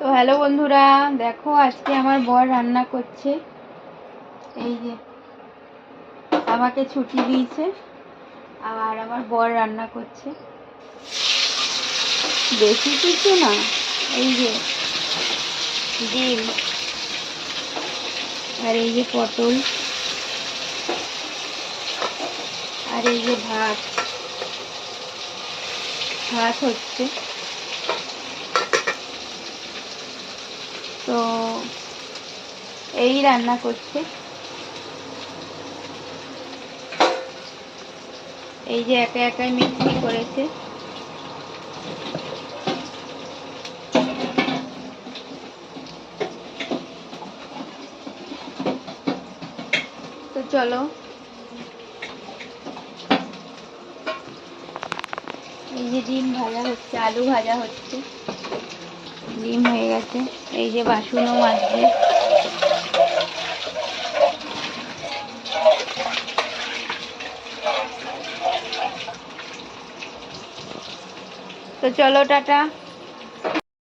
তো হ্যালো বন্ধুরা, দেখো আজকে আমার বর রান্না করছে। এই যে আমাকে ছুটি দিয়েছে আর আমার বর রান্না করছে। বেশি কিছু না, এই যে ডিম আর এই যে পটল আর এই যে ভাত হচ্ছে। তো এই রান্না করছে। এই যে একা একাই মিক্সি করেছে। তো চলো, এই যে ডিম ভাজা হচ্ছে, আলু ভাজা হচ্ছে, ডিম হয়ে গেছে। এই যে বাসনও মাজছে। তো চলো, টাটা।